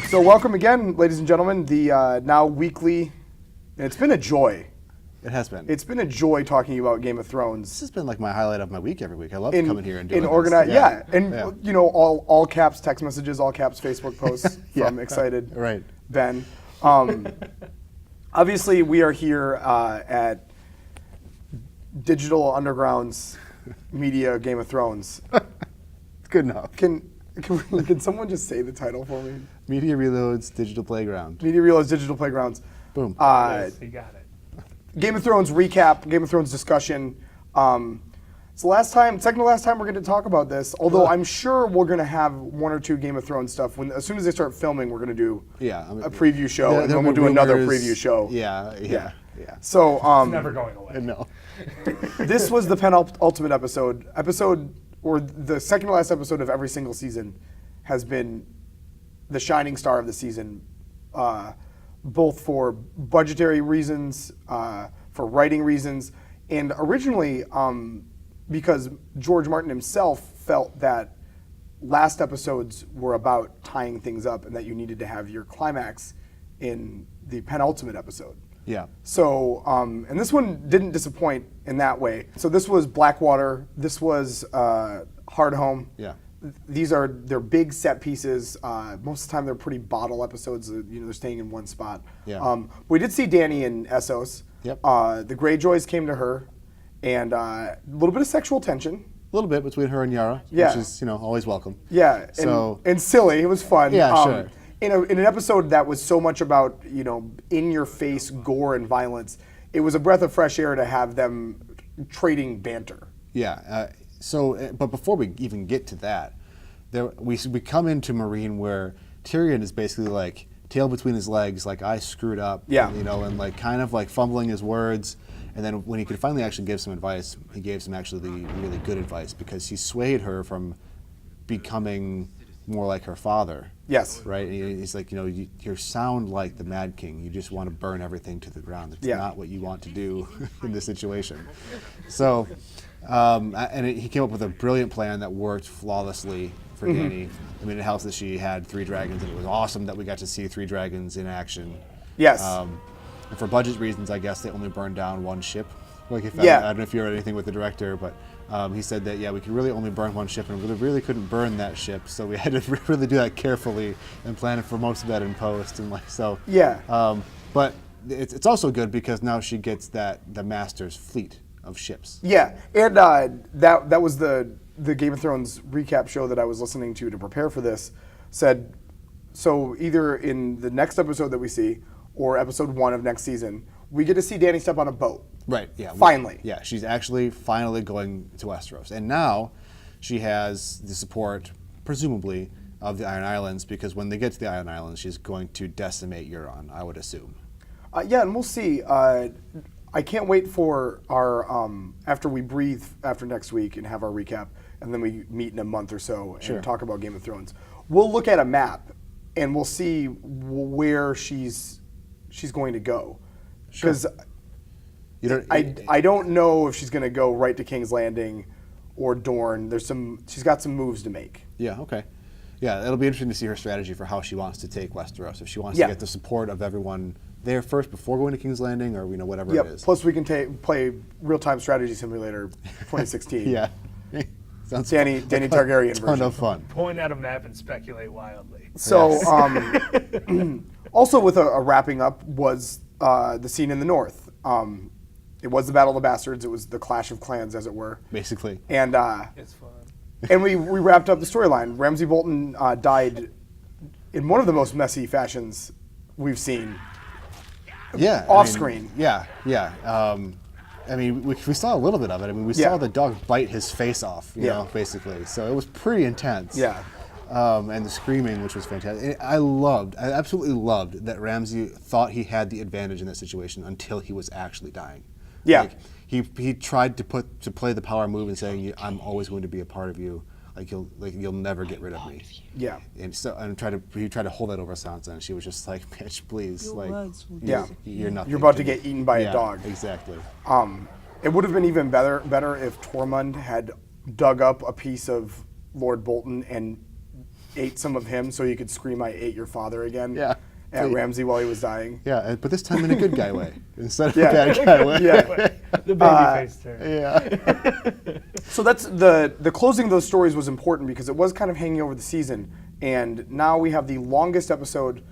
So welcome again, ladies and gentlemen, the now weekly, and it's been a joy. It has been. It's been a joy talking about Game of Thrones. This has been like my highlight of my week every week. I love coming here and doing this. You know, all caps text messages, all caps Facebook posts from excited right. Ben. Obviously, we are here at Digital Underground's Media Game of Thrones. Good enough. Can someone just say the title for me? Media Reload's Digital Playground. Media Reload's Digital Playgrounds. Boom. Yes, he got it. Game of Thrones recap, Game of Thrones discussion. It's the second to last time we're going to talk about this. Although I'm sure we're going to have one or two Game of Thrones stuff. As soon as they start filming, we're going to do a preview show, and then we'll do another preview show. Yeah. So It's never going away. No. This was the penultimate episode, or the second to last episode of every single season, has been the shining star of the season, both for budgetary reasons, for writing reasons, and originally because George Martin himself felt that last episodes were about tying things up and that you needed to have your climax in the penultimate episode. Yeah. So, and this one didn't disappoint in that way. So this was Blackwater. This was Hard Home. Yeah. They're big set pieces. Most of the time they're pretty bottle episodes. They're staying in one spot. Yeah. We did see Dany in Essos. Yep. The Greyjoys came to her, and a little bit of sexual tension. A little bit between her and Yara, Yeah. which is always welcome. Yeah. And silly. It was fun. Yeah, sure. In an episode that was so much about in-your-face gore and violence, it was a breath of fresh air to have them trading banter. Yeah. But before we even get to that, we come into Meereen where Tyrion is basically like tail between his legs, like I screwed up. Yeah. And like kind of like fumbling his words. And then when he could finally actually give some advice, he gave some actually really good advice because he swayed her from becoming more like her father. Yes. Right? And he's like, you sound like the Mad King. You just want to burn everything to the ground. It's not what you want to do in this situation. So, he came up with a brilliant plan that worked flawlessly for Dany. I mean, it helps that she had 3 dragons, and it was awesome that we got to see 3 dragons in action. Yes. And for budget reasons, I guess they only burned down 1 ship. I don't know if you heard anything with the director, but he said that, we could really only burn 1 ship, and we really couldn't burn that ship, so we had to really do that carefully and plan for most of that in post. And but it's also good because now she gets the Master's fleet of ships. Yeah, and that was the Game of Thrones recap show that I was listening to prepare for this, said, so either in the next episode that we see, or episode 1 of next season, we get to see Dany step on a boat. Right, yeah. Finally. She's actually finally going to Westeros. And now she has the support, presumably, of the Iron Islands, because when they get to the Iron Islands, she's going to decimate Euron, I would assume. And we'll see. I can't wait for our, after we breathe after next week and have our recap, and then we meet in a month or so and talk about Game of Thrones. We'll look at a map, and we'll see where she's going to go. Because I don't know if she's going to go right to King's Landing or Dorne. She's got some moves to make. Yeah, okay. Yeah, it'll be interesting to see her strategy for how she wants to take Westeros. If she wants to get the support of everyone there first before going to King's Landing, or whatever it is. Plus we can play Real-Time Strategy Simulator 2016. Yeah. Sounds Danny Targaryen ton version. of fun. Point at a map and speculate wildly. So, Yes. also with a wrapping up was the scene in the north. It was the Battle of the Bastards. It was the clash of clans, as it were. Basically. And It's fun. and we wrapped up the storyline. Ramsay Bolton died in one of the most messy fashions we've seen. Yeah. Off screen. Yeah. I mean, we saw a little bit of it. I mean, we Yeah. saw the dog bite his face off, you Yeah. know, basically. So it was pretty intense. Yeah. And the screaming, which was fantastic. I absolutely loved that Ramsay thought he had the advantage in that situation until he was actually dying. Yeah. Like, he tried to play the power move and saying, "I'm always going to be a part of you. You'll never get rid of me." Yeah. And so he tried to hold that over Sansa, and she was just like, "Bitch, please, Yeah. you're nothing. You're about to get eaten by a Yeah, dog. Exactly. It would have been even better if Tormund had dug up a piece of Lord Bolton and ate some of him so you could scream, "I ate your father" again. Yeah. At Please. Ramsay while he was dying. Yeah, but this time in a good guy way instead of Yeah. a bad guy way. Yeah. The babyface turn. Yeah. So that's the closing of those stories was important because it was kind of hanging over the season, and now we have the longest episode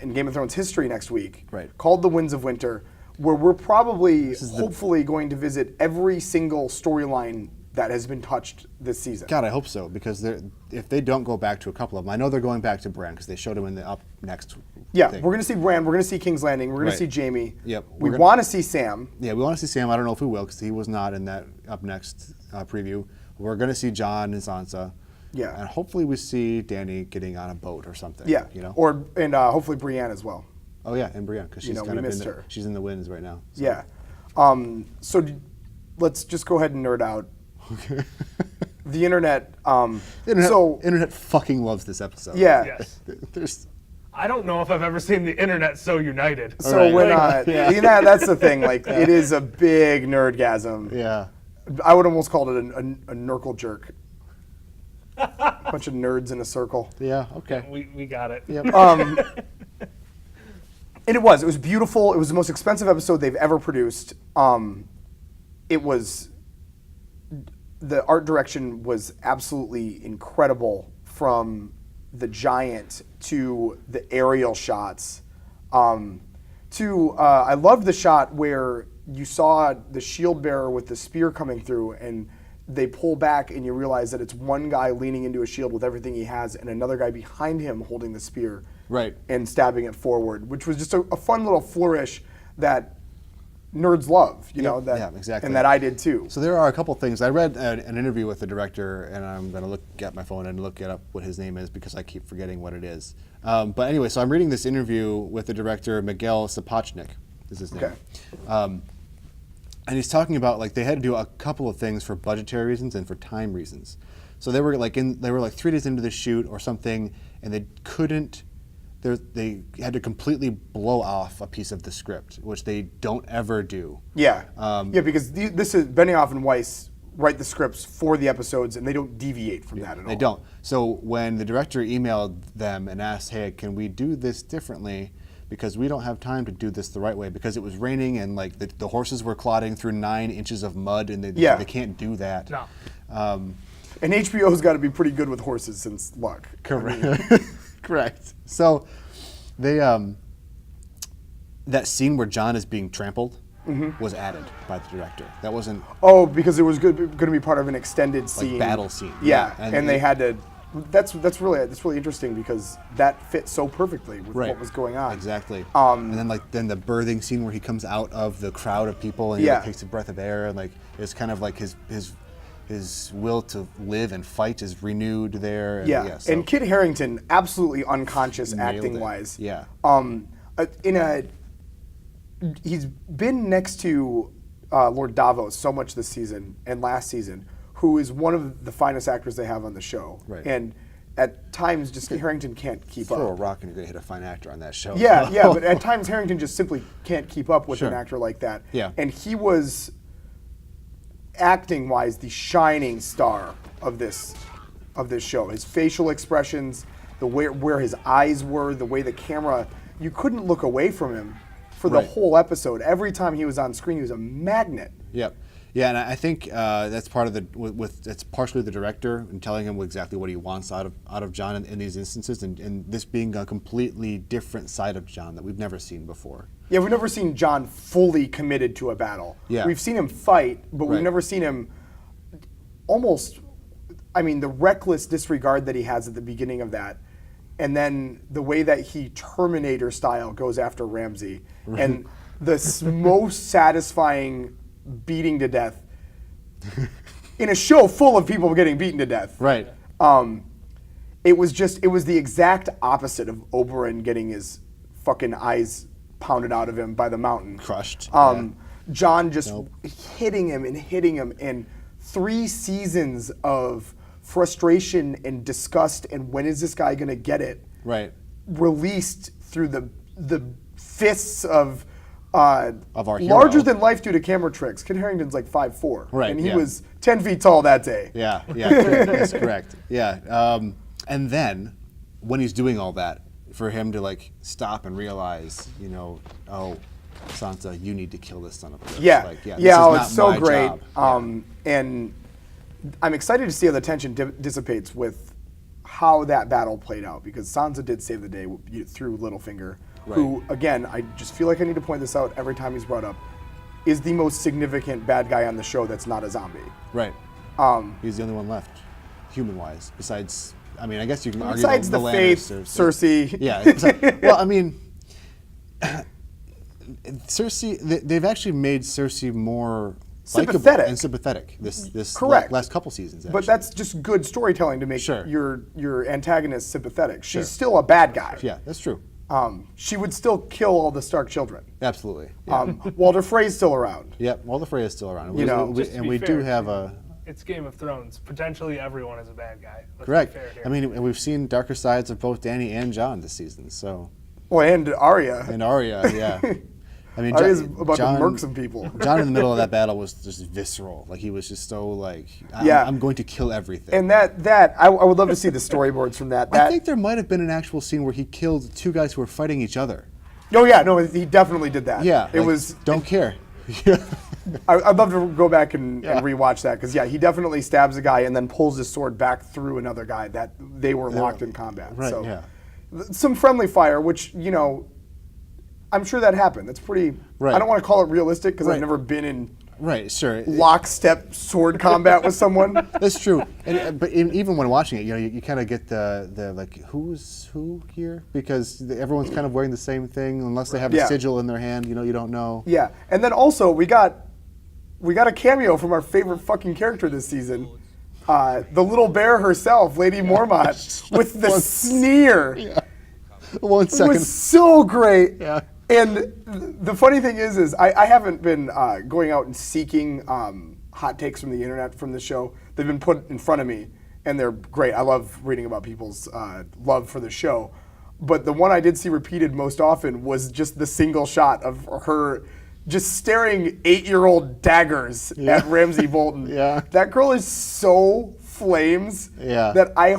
in Game of Thrones history next week, Right. called The Winds of Winter, where we're probably is the- hopefully going to visit every single storyline that has been touched this season. God, I hope so, because if they don't go back to a couple of them, I know they're going back to Bran because they showed him in the up next. Yeah, thing. we're going to see Bran, we're going to see King's Landing, we're going Right. to see Jamie. Yep, We we're gonna- want to see Sam. Yeah, we want to see Sam. I don't know if we will because he was not in that up next preview. We're going to see Jon and Sansa. Yeah. And hopefully we see Dany getting on a boat or something. Yeah, You know. and hopefully Brienne as well. Oh yeah, and Brienne because she's know, we kind of missed her. she's in the winds right now. So. Yeah. Let's just go ahead and nerd out. The internet. Internet fucking loves this episode. Yeah. Yes. There's I don't know if I've ever seen the internet so united. So Right. when Yeah. that's the thing. Like it is a big nerdgasm. yeah. I would almost call it a nurgle jerk. Bunch of nerds in a circle. Yeah. Okay. We got it. Yep. And it was beautiful. It was the most expensive episode they've ever produced. It was the art direction was absolutely incredible, from the giant to the aerial shots. I loved the shot where you saw the shield bearer with the spear coming through, and they pull back, and you realize that it's one guy leaning into a shield with everything he has, and another guy behind him holding the spear, Right. and stabbing it forward, which was just a fun little flourish that nerds love, you know, that, yeah, exactly. and that I did too. So there are a couple things. I read an interview with the director, and I'm going to look at my phone and look it up what his name is because I keep forgetting what it is. But anyway, so I'm reading this interview with the director, Miguel Sapochnik is his name. Okay. And he's talking about like they had to do a couple of things for budgetary reasons and for time reasons. So they were like 3 days into the shoot or something, and they couldn't. They had to completely blow off a piece of the script, which they don't ever do. Yeah, because this is Benioff and Weiss write the scripts for the episodes, and they don't deviate from that at all. They don't. So when the director emailed them and asked, "Hey, can we do this differently? Because we don't have time to do this the right way because it was raining and like the horses were clodding through 9 inches of mud and they can't do that." No. And HBO's got to be pretty good with horses since luck. Correct. Correct. So they that scene where John is being trampled was added by the director. That wasn't Oh, because it was going to be part of an extended scene, battle scene. Yeah, Yeah, and they had to. That's really interesting because that fit so perfectly with what was going on. Exactly. And then the birthing scene where he comes out of the crowd of people and he like, takes a breath of air and like it's kind of like his will to live and fight is renewed there. And, And Kit Harington, absolutely unconscious Nailed acting it. wise. Yeah. He's been next to Lord Davos so much this season and last season, who is one of the finest actors they have on the show. Right. And at times, just Harington can't keep Throw a up. rock and you're gonna hit a fine actor on that show. Yeah, but at times Harington just simply can't keep up with an actor like that. Yeah. And he was, acting-wise, the shining star of this show. His facial expressions, the way where his eyes were, the way the camera, you couldn't look away from him for the whole episode. Every time he was on screen, he was a magnet. Yep. Yeah, and I think that's part of that's partially the director and telling him exactly what he wants out of John in these instances, and this being a completely different side of John that we've never seen before. Yeah, we've never seen John fully committed to a battle. Yeah. We've seen him fight, but we've Right. never seen him almost, I mean, the reckless disregard that he has at the beginning of that, and then the way that he Terminator style goes after Ramsey, and the most satisfying beating to death in a show full of people getting beaten to death. Right. It was the exact opposite of Oberyn getting his fucking eyes pounded out of him by the mountain. Crushed. John just hitting him, and 3 seasons of frustration and disgust and when is this guy gonna get it? Right. Released through the fists of our hero. larger than life due to camera tricks. Kit Harington's like 5'4", Right, and he yeah. was 10 feet tall that day. Yeah, that's correct. Yeah, and then when he's doing all that, for him to like stop and realize, oh, Sansa, you need to kill this son of a bitch. Yeah, Like, this is it's not so my great. job. And I'm excited to see how the tension dissipates with how that battle played out, because Sansa did save the day through Littlefinger, who, again, I just feel like I need to point this out every time he's brought up, is the most significant bad guy on the show that's not a zombie. Right. He's the only one left, human-wise, besides. I mean, I guess you can argue Besides the Faith, Cersei. Yeah. Well, I mean, Cersei. They've actually made Cersei more Sympathetic. likable and sympathetic this Correct. last couple seasons. Actually. But that's just good storytelling to make Sure. your antagonist sympathetic. She's Sure. still a bad guy. Yeah, that's true. She would still kill all the Stark children. Absolutely. Yeah. Walder Frey's still around. Yep. Walder Frey is still around. You know, Just to and be we fair, do have a. It's Game of Thrones. Potentially everyone is a bad guy. Let's Correct. Be fair here. I mean, and we've seen darker sides of both Dany and Jon this season. So. Well, and Arya. And Arya, yeah. I mean, Arya's about to murk some people. Jon in the middle of that battle was just visceral. Like he was just so like, Yeah. I'm going to kill everything. And that I would love to see the storyboards from that. I think there might have been an actual scene where he killed 2 guys who were fighting each other. Oh yeah, no, he definitely did that. Yeah, it like, was. don't care. I'd love to go back and rewatch that, because he definitely stabs a guy and then pulls his sword back through another guy that they were locked in combat. Right. So, Yeah. some friendly fire, which I'm sure that happened. That's pretty. Right. I don't want to call it realistic because I've Right. never been in Right. Sure. lockstep sword combat with someone. That's true. But even when watching it, you kind of get the like, who's who here, because everyone's kind of wearing the same thing unless they have a Yeah. sigil in their hand. You don't know. Yeah, and then also we got a cameo from our favorite fucking character this season, the little bear herself, Lady Mormont, with the sneer. Yeah. 1 It second. was so great. Yeah. And the funny thing is I haven't been going out and seeking hot takes from the internet from the show. They've been put in front of me, and they're great. I love reading about people's love for the show. But the one I did see repeated most often was just the single shot of her just staring 8-year-old daggers at Ramsay Bolton. Yeah. That girl is so flames that I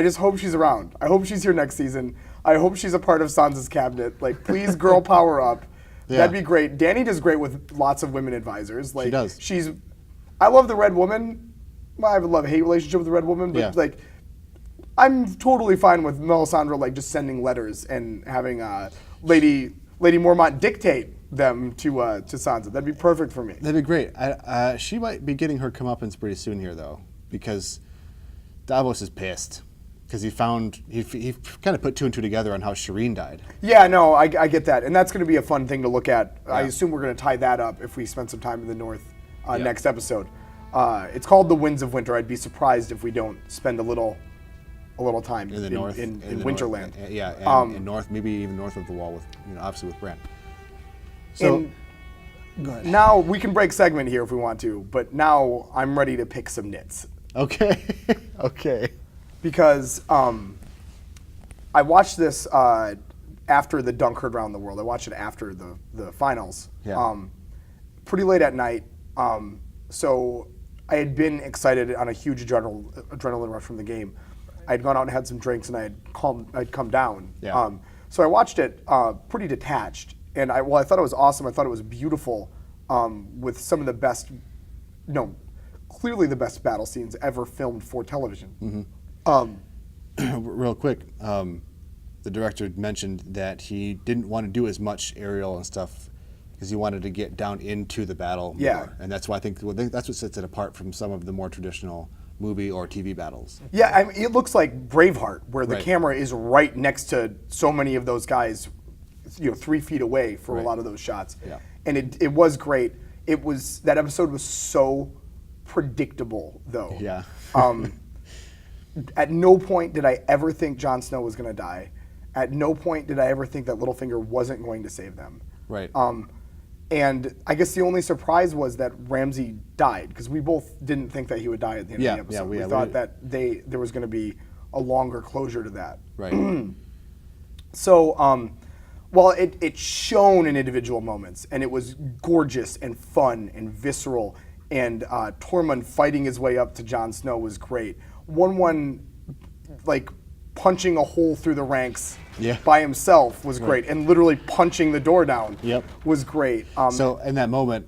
just hope she's around. I hope she's here next season. I hope she's a part of Sansa's cabinet. Like, please, girl power up. Yeah. That'd be great. Dany does great with lots of women advisors. Like, She does. I love the Red Woman. Well, I have a love-hate relationship with the Red Woman, but like, I'm totally fine with Melisandre like just sending letters and having Lady Mormont dictate them to Sansa. That'd be perfect for me. That'd be great. She might be getting her comeuppance pretty soon here, though, because Davos is pissed. Because he kind of put 2 and 2 together on how Shireen died. Yeah, no, I get that. And that's going to be a fun thing to look at. I assume we're going to tie that up if we spend some time in the North next episode. It's called The Winds of Winter. I'd be surprised if we don't spend a little time In the north. in the Winterland. North, and in north, maybe even north of the wall with, obviously with Bran. So, go ahead. Now we can break segment here if we want to, but now I'm ready to pick some nits. Okay. Okay. Because I watched this after the dunk heard around the world. I watched it after the finals. Yeah. Pretty late at night. So I had been excited on a huge adrenaline rush from the game. I had gone out and had some drinks, and I'd come down. Yeah. So I watched it pretty detached, and I thought it was awesome. I thought it was beautiful. with some of the best, no, clearly the best battle scenes ever filmed for television. Real quick, the director mentioned that he didn't want to do as much aerial and stuff because he wanted to get down into the battle more. And that's why I think that's what sets it apart from some of the more traditional movie or TV battles. Yeah, I mean, it looks like Braveheart, where the Right. camera is right next to so many of those guys, 3 feet away for a lot of those shots. Yeah. And it was great. That episode was so predictable, though. Yeah. At no point did I ever think Jon Snow was going to die. At no point did I ever think that Littlefinger wasn't going to save them. Right. And I guess the only surprise was that Ramsay died, because we both didn't think that he would die at the end of the episode. We thought that there was going to be a longer closure to that. Right. So, well, it shone in individual moments, and it was gorgeous and fun and visceral, and Tormund fighting his way up to Jon Snow was great. One, like, punching a hole through the ranks by himself was great, and literally punching the door down was great. So in that moment,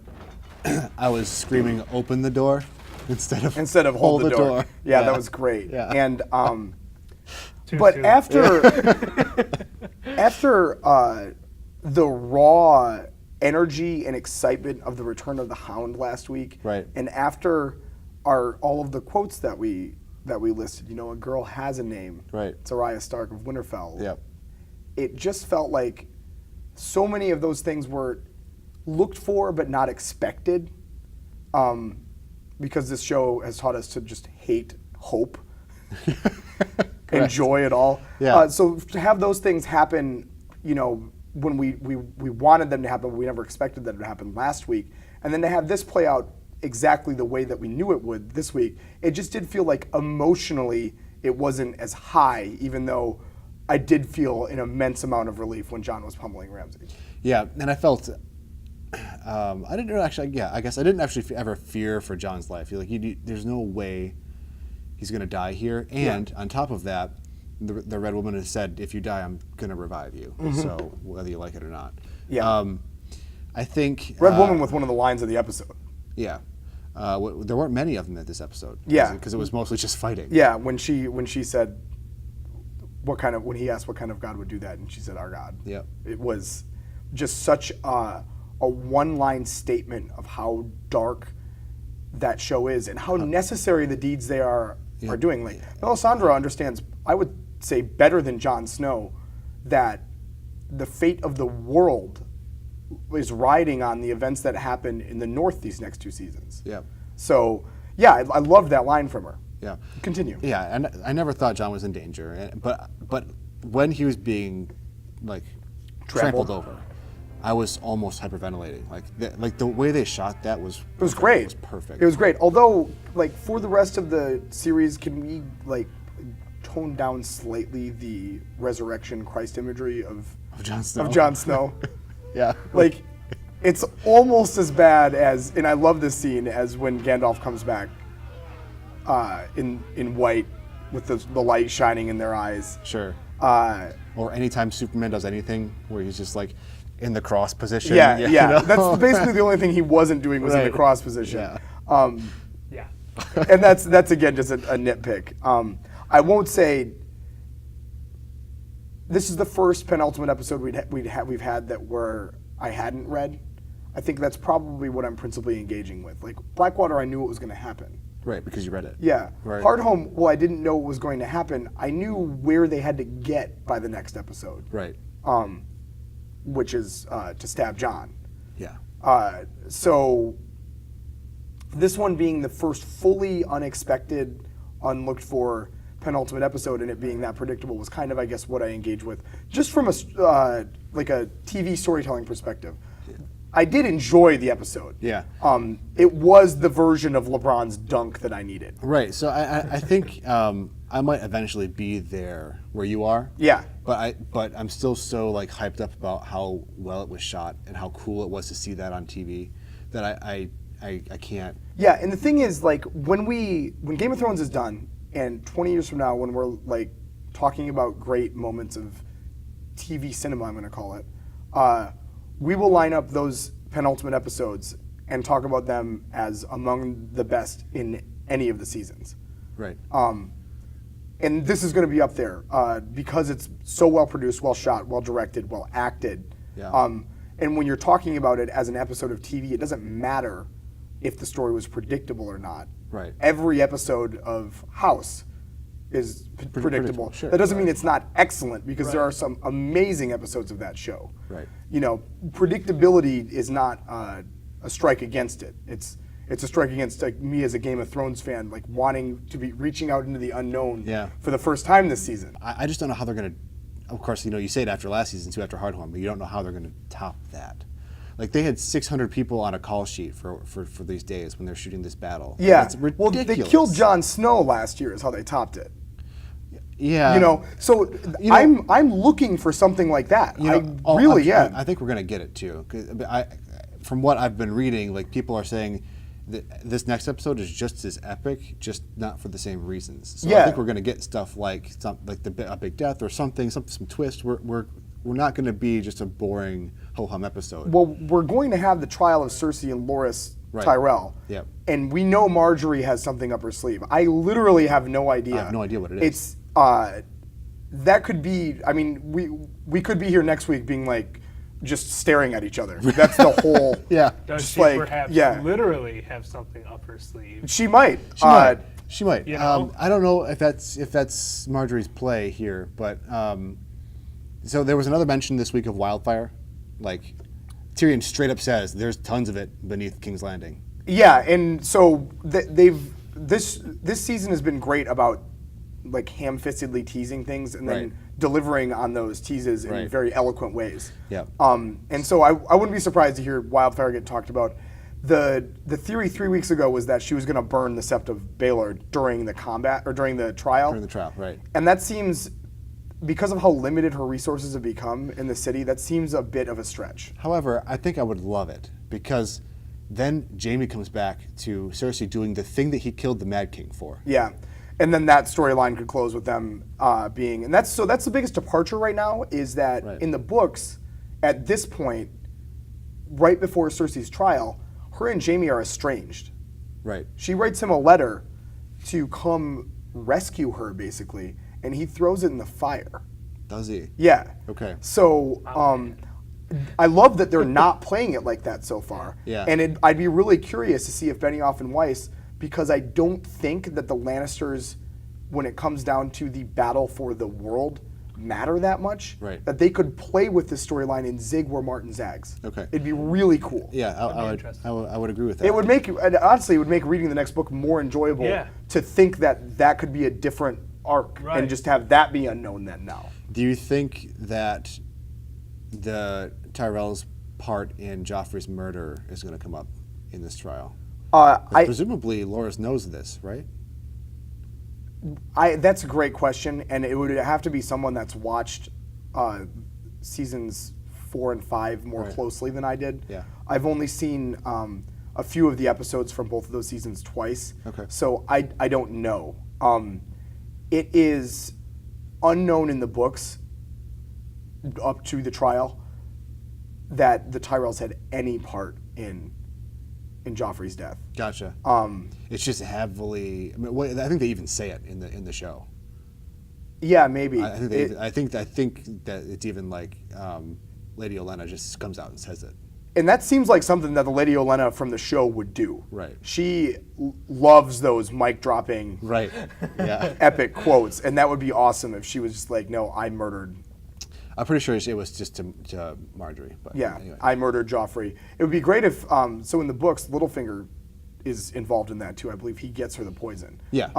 I was screaming, "Open the door!" instead of hold the door. Yeah, that was great. Yeah. And Too but soon. after the raw energy and excitement of the Return of the Hound last week, Right. and after all of the quotes that we listed, a girl has a name. Right. It's Arya Stark of Winterfell. Yep. It just felt like so many of those things were looked for but not expected, because this show has taught us to just hate hope and joy at all. Yeah. So to have those things happen, when we wanted them to happen, but we never expected them to happen last week, and then to have this play out exactly the way that we knew it would this week, it just did feel like emotionally it wasn't as high, even though I did feel an immense amount of relief when Jon was pummeling Ramsay. Yeah, and I felt I didn't actually. Yeah, I guess I didn't actually ever fear for Jon's life. There's no way he's going to die here. And on top of that, the Red Woman has said, "If you die, I'm going to revive you." So whether you like it or not. Yeah. I think Red Woman with one of the lines of the episode. Yeah. There weren't many of them in this episode. Yeah. Because it was mostly just fighting. Yeah, when she said when he asked what kind of God would do that, and she said, "Our God." Yeah. It was just such a one-line statement of how dark that show is and how necessary the deeds they are doing. Like, Melisandre understands, I would say better than Jon Snow, that the fate of the world is riding on the events that happen in the North these next 2 seasons. Yeah. So, yeah, I loved that line from her. Yeah. Continue. Yeah, and I never thought Jon was in danger, but when he was being trampled over, I was almost hyperventilating. Like the way they shot that was great. It was perfect. It was great. Although, for the rest of the series, can we tone down slightly the resurrection Christ imagery of Jon Snow? Of Jon Snow. Yeah. It's almost as bad as, and I love this scene, as when Gandalf comes back in white with the light shining in their eyes. Sure. Or anytime Superman does anything where he's just in the cross position. Yeah. That's basically the only thing he wasn't doing was in the cross position. Yeah. Yeah. And that's again just a nitpick. I won't say this is the first penultimate episode we've had that where I hadn't read. I think that's probably what I'm principally engaging with. Blackwater, I knew what was going to happen. Right, because you read it. Yeah. Right. Hardhome, well, I didn't know what was going to happen. I knew where they had to get by the next episode. Right. Which is to stab Jon. Yeah. So this one being the first fully unexpected, unlooked for penultimate episode, and it being that predictable was kind of, I guess, what I engaged with, just from a TV storytelling perspective. I did enjoy the episode. Yeah. It was the version of LeBron's dunk that I needed. Right. So I think I might eventually be there where you are. Yeah. But I'm still so hyped up about how well it was shot and how cool it was to see that on TV that I can't. Yeah, and the thing is, when Game of Thrones is done, and 20 years from now, when we're talking about great moments of TV cinema, I'm going to call it, we will line up those penultimate episodes and talk about them as among the best in any of the seasons. Right. And this is going to be up there because it's so well produced, well shot, well directed, well acted. Yeah. And when you're talking about it as an episode of TV, it doesn't matter if the story was predictable or not. Right. Every episode of House is predictable. Sure. That doesn't mean it's not excellent, because there are some amazing episodes of that show. Right. You know, predictability is not a strike against it. It's a strike against like me as a Game of Thrones fan, like wanting to be reaching out into the unknown for the first time this season. I just don't know how they're going to. Of course, you say it after last season too, after Hardhome, but you don't know how they're going to top that. Like they had 600 people on a call sheet for these days when they're shooting this battle. Yeah. That's ridiculous. Well, they killed Jon Snow last year is how they topped it. Yeah. You know, so I'm looking for something like that. I think we're going to get it too. 'Cause from what I've been reading, like people are saying that this next episode is just as epic, just not for the same reasons. So I think we're going to get stuff like a big death or some twist. We're not going to be just a boring ho-hum episode. Well, we're going to have the trial of Cersei and Loras Tyrell. Yep. And we know Marjorie has something up her sleeve. I literally have no idea. I have no idea what it is. It's that could be. I mean, we could be here next week being like just staring at each other. That's the whole. Yeah. Does she like, perhaps yeah. literally have something up her sleeve? She might. She might. You know? I don't know if that's Marjorie's play here, but so there was another mention this week of wildfire. Like Tyrion straight up says, "There's tons of it beneath King's Landing." Yeah, and so this season has been great about like ham-fistedly teasing things and then delivering on those teases in very eloquent ways. Yeah. And so I wouldn't be surprised to hear wildfire get talked about. The theory 3 weeks ago was that she was going to burn the Sept of Baelor during the combat or during the trial. During the trial, right. And that seems, because of how limited her resources have become in the city, that seems a bit of a stretch. However, I think I would love it because then Jaime comes back to Cersei doing the thing that he killed the Mad King for. Yeah. And then that storyline could close with them being, and that's the biggest departure right now is that in the books, at this point, right before Cersei's trial, her and Jaime are estranged. Right. She writes him a letter to come rescue her, basically, and he throws it in the fire. Does he? Yeah. Okay. So I love that they're not playing it like that so far. Yeah. And I'd be really curious to see if Benioff and Weiss, because I don't think that the Lannisters, when it comes down to the battle for the world, matter that much. Right. That they could play with this storyline and zig where Martin zags. Okay. It'd be really cool. Yeah, I would agree with that. It would make, honestly, it would make reading the next book more enjoyable to think that that could be a different arc and just have that be unknown then now. Do you think that the Tyrell's part in Joffrey's murder is going to come up in this trial? Presumably, Loras knows this, right? That's a great question, and it would have to be someone that's watched seasons 4 and 5 more closely than I did. Yeah. I've only seen a few of the episodes from both of those seasons twice. Okay. So I don't know. It is unknown in the books up to the trial that the Tyrells had any part in Joffrey's death. Gotcha. It's just heavily. I mean, I think they even say it in the show. Yeah, maybe. I think that it's even like Lady Olenna just comes out and says it. And that seems like something that the Lady Olenna from the show would do. Right. She loves those mic dropping, right? Yeah. epic quotes, and that would be awesome if she was just like, "No, I murdered." I'm pretty sure it was just to Marjorie. But yeah, anyway. I murdered Joffrey. It would be great if, so in the books, Littlefinger is involved in that too. I believe he gets her the poison. Yeah.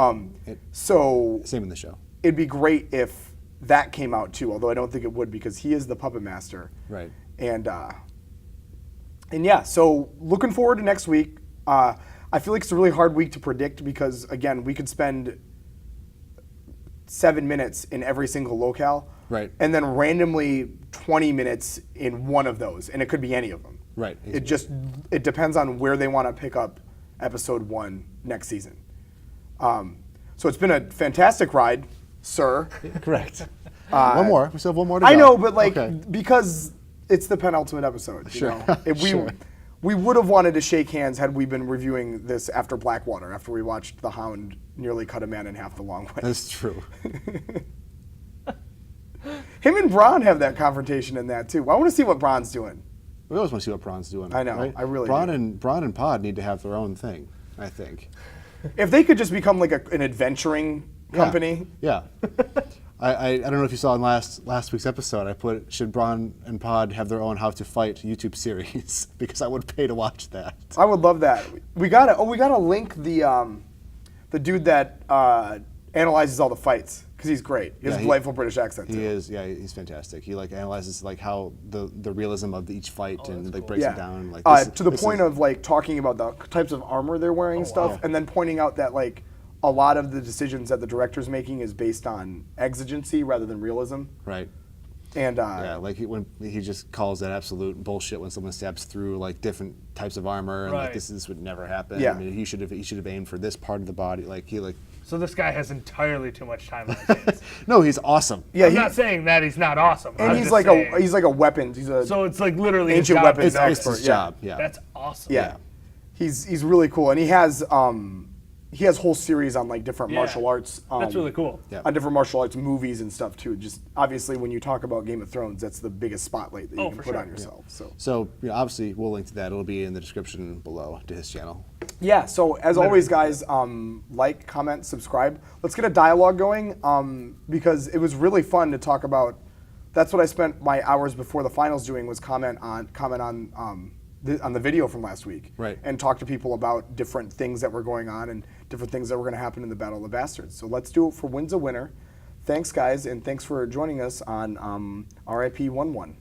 So same in the show. It'd be great if that came out too, although I don't think it would because he is the puppet master. Right. And yeah, so looking forward to next week. I feel like it's a really hard week to predict because, again, we could spend 7 minutes in every single locale. Right. And then randomly 20 minutes in one of those, and it could be any of them. Right. It depends on where they want to pick up episode 1 next season. So it's been a fantastic ride, sir. Correct. One more. We still have one more to go. I know, but Okay. because it's the penultimate episode. You know? If We would have wanted to shake hands had we been reviewing this after Blackwater, after we watched the Hound nearly cut a man in half the long way. That's true. Him and Braun have that confrontation in that too. I want to see what Braun's doing. We always want to see what Braun's doing. I know, right? I really Braun do. and Pod need to have their own thing, I think. If they could just become like an adventuring company. Yeah. I don't know if you saw in last week's episode, I put, should Braun and Pod have their own How to Fight YouTube series? Because I would pay to watch that. I would love that. We gotta link the dude that analyzes all the fights because he's great. He has a delightful British accent too. He is, yeah, he's fantastic. He like analyzes like how the realism of each fight and like breaks it down. Like to the point of like talking about the types of armor they're wearing and stuff, and then pointing out that like a lot of the decisions that the director's making is based on exigency rather than realism. Right. And yeah, like when he just calls that absolute bullshit when someone steps through like different types of armor and like this would never happen. Yeah. I mean, he should have aimed for this part of the body. Like he like. So this guy has entirely too much time on his hands. No, he's awesome. Yeah, I'm not saying that he's not awesome. And I'm he's just like saying. he's like a weapons. He's a So it's like literally his ancient job weapons is that. expert. It's his job. Yeah. That's awesome. Yeah. He's really cool, and he has whole series on like different martial arts. That's really cool. Yeah. On different martial arts movies and stuff too. Just obviously, when you talk about Game of Thrones, that's the biggest spotlight that you can put on yourself. So obviously we'll link to that. It'll be in the description below to his channel. Yeah. So as always, guys, like, comment, subscribe. Let's get a dialogue going because it was really fun to talk about. That's what I spent my hours before the finals doing, was comment on the video from last week, right? And talk to people about different things that were going on and different things that were going to happen in the Battle of the Bastards. So let's do it for Wins a Winner. Thanks, guys, and thanks for joining us on RIP 1-1.